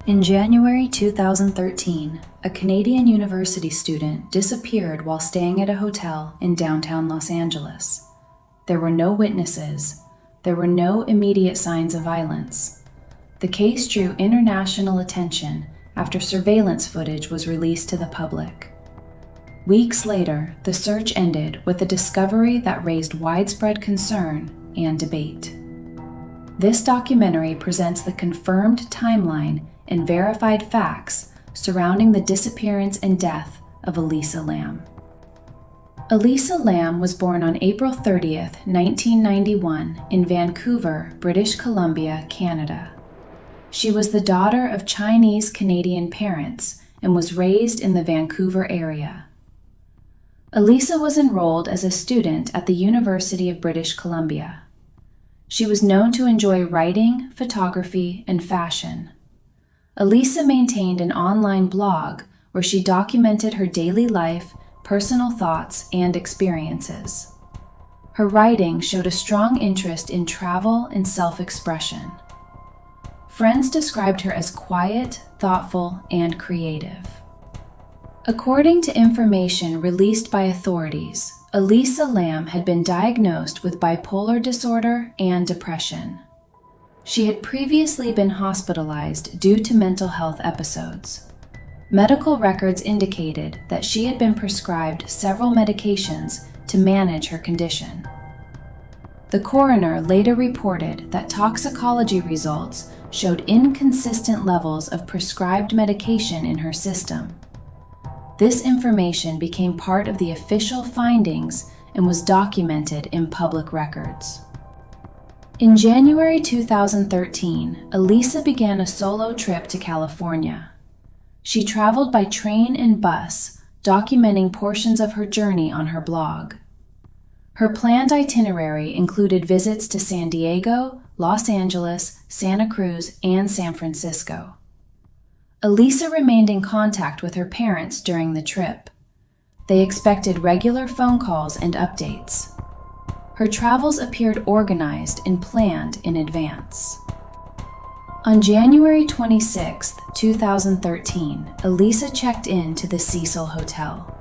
In January 2013, a Canadian university student disappeared while staying at a hotel in downtown Los Angeles. There were no witnesses. There were no immediate signs of violence. The case drew international attention after surveillance footage was released to the public. Weeks later, the search ended with a discovery that raised widespread concern and debate. This documentary presents the confirmed timeline and verified facts surrounding the disappearance and death of Elisa Lam. Elisa Lam was born on April 30th, 1991 in Vancouver, British Columbia, Canada. She was the daughter of Chinese-Canadian parents and was raised in the Vancouver area. Elisa was enrolled as a student at the University of British Columbia. She was known to enjoy writing, photography, and fashion. Elisa maintained an online blog where she documented her daily life, personal thoughts, and experiences. Her writing showed a strong interest in travel and self-expression. Friends described her as quiet, thoughtful, and creative. According to information released by authorities, Elisa Lam had been diagnosed with bipolar disorder and depression. She had previously been hospitalized due to mental health episodes. Medical records indicated that she had been prescribed several medications to manage her condition. The coroner later reported that toxicology results showed inconsistent levels of prescribed medication in her system. This information became part of the official findings and was documented in public records. In January 2013, Elisa began a solo trip to California. She traveled by train and bus, documenting portions of her journey on her blog. Her planned itinerary included visits to San Diego, Los Angeles, Santa Cruz, and San Francisco. Elisa remained in contact with her parents during the trip. They expected regular phone calls and updates. Her travels appeared organized and planned in advance. On January 26, 2013, Elisa checked in to the Cecil Hotel.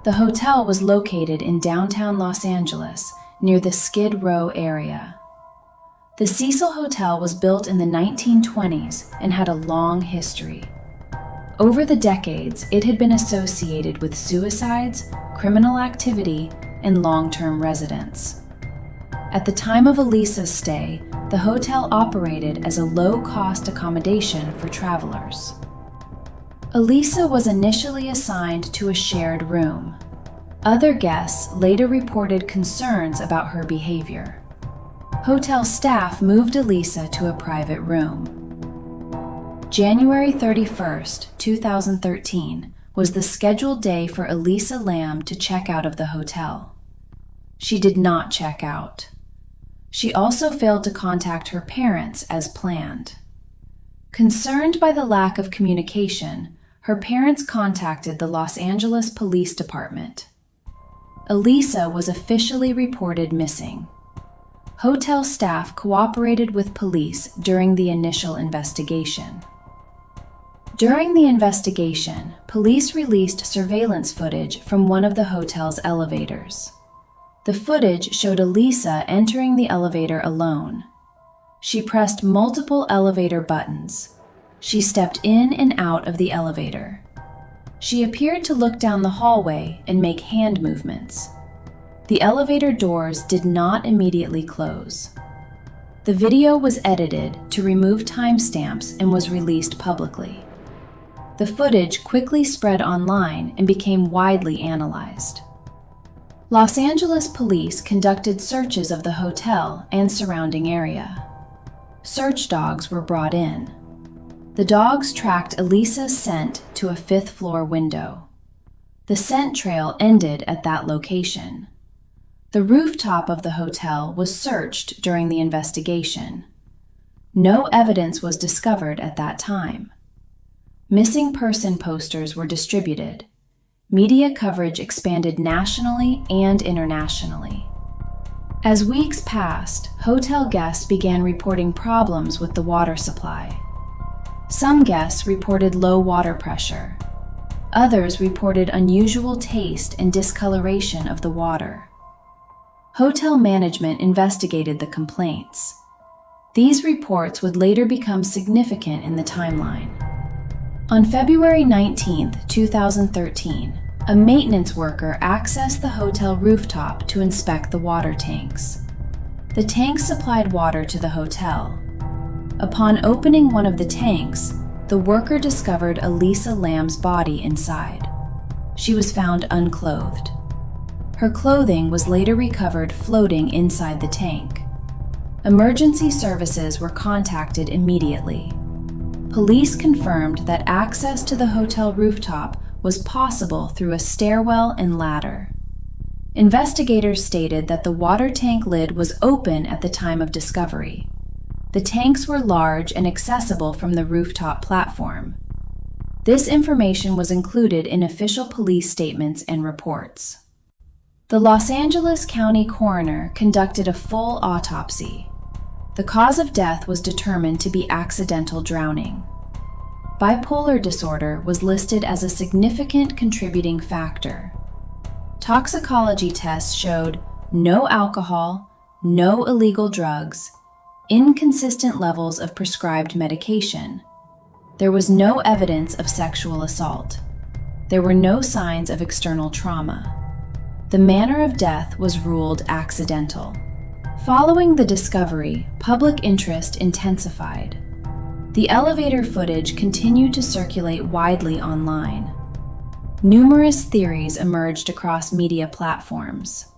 The hotel was located in downtown Los Angeles, near the Skid Row area. The Cecil Hotel was built in the 1920s and had a long history. Over the decades, it had been associated with suicides, criminal activity, and long-term residents. At the time of Elisa's stay, the hotel operated as a low-cost accommodation for travelers. Elisa was initially assigned to a shared room. Other guests later reported concerns about her behavior. Hotel staff moved Elisa to a private room. January 31, 2013, was the scheduled day for Elisa Lam to check out of the hotel. She did not check out. She also failed to contact her parents as planned. Concerned by the lack of communication, her parents contacted the Los Angeles Police Department. Elisa was officially reported missing. Hotel staff cooperated with police during the initial investigation. During the investigation, police released surveillance footage from one of the hotel's elevators. The footage showed Elisa entering the elevator alone. She pressed multiple elevator buttons. She stepped in and out of the elevator. She appeared to look down the hallway and make hand movements. The elevator doors did not immediately close. The video was edited to remove timestamps and was released publicly. The footage quickly spread online and became widely analyzed. Los Angeles police conducted searches of the hotel and surrounding area. Search dogs were brought in. The dogs tracked Elisa's scent to a fifth-floor window. The scent trail ended at that location. The rooftop of the hotel was searched during the investigation. No evidence was discovered at that time. Missing person posters were distributed. Media coverage expanded nationally and internationally. As weeks passed, hotel guests began reporting problems with the water supply. Some guests reported low water pressure. Others reported unusual taste and discoloration of the water. Hotel management investigated the complaints. These reports would later become significant in the timeline. On February 19, 2013, a maintenance worker accessed the hotel rooftop to inspect the water tanks. The tanks supplied water to the hotel. Upon opening one of the tanks, the worker discovered Elisa Lam's body inside. She was found unclothed. Her clothing was later recovered floating inside the tank. Emergency services were contacted immediately. Police confirmed that access to the hotel rooftop was possible through a stairwell and ladder. Investigators stated that the water tank lid was open at the time of discovery. The tanks were large and accessible from the rooftop platform. This information was included in official police statements and reports. The Los Angeles County coroner conducted a full autopsy. The cause of death was determined to be accidental drowning. Bipolar disorder was listed as a significant contributing factor. Toxicology tests showed no alcohol, no illegal drugs, inconsistent levels of prescribed medication. There was no evidence of sexual assault. There were no signs of external trauma. The manner of death was ruled accidental. Following the discovery, public interest intensified. The elevator footage continued to circulate widely online. Numerous theories emerged across media platforms.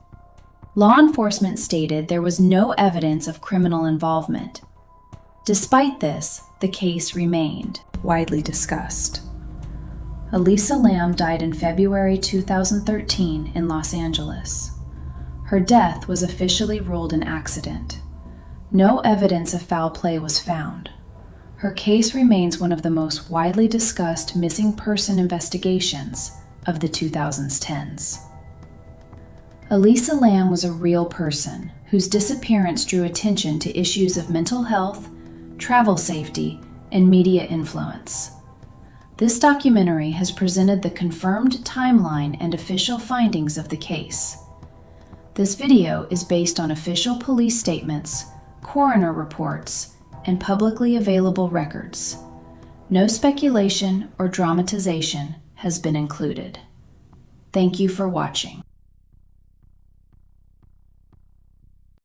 Law enforcement stated there was no evidence of criminal involvement. Despite this, the case remained widely discussed. Elisa Lam died in February 2013 in Los Angeles. Her death was officially ruled an accident. No evidence of foul play was found. Her case remains one of the most widely discussed missing person investigations of the 2010s. Elisa Lam was a real person whose disappearance drew attention to issues of mental health, travel safety, and media influence. This documentary has presented the confirmed timeline and official findings of the case. This video is based on official police statements, coroner reports, and publicly available records. No speculation or dramatization has been included. Thank you for watching.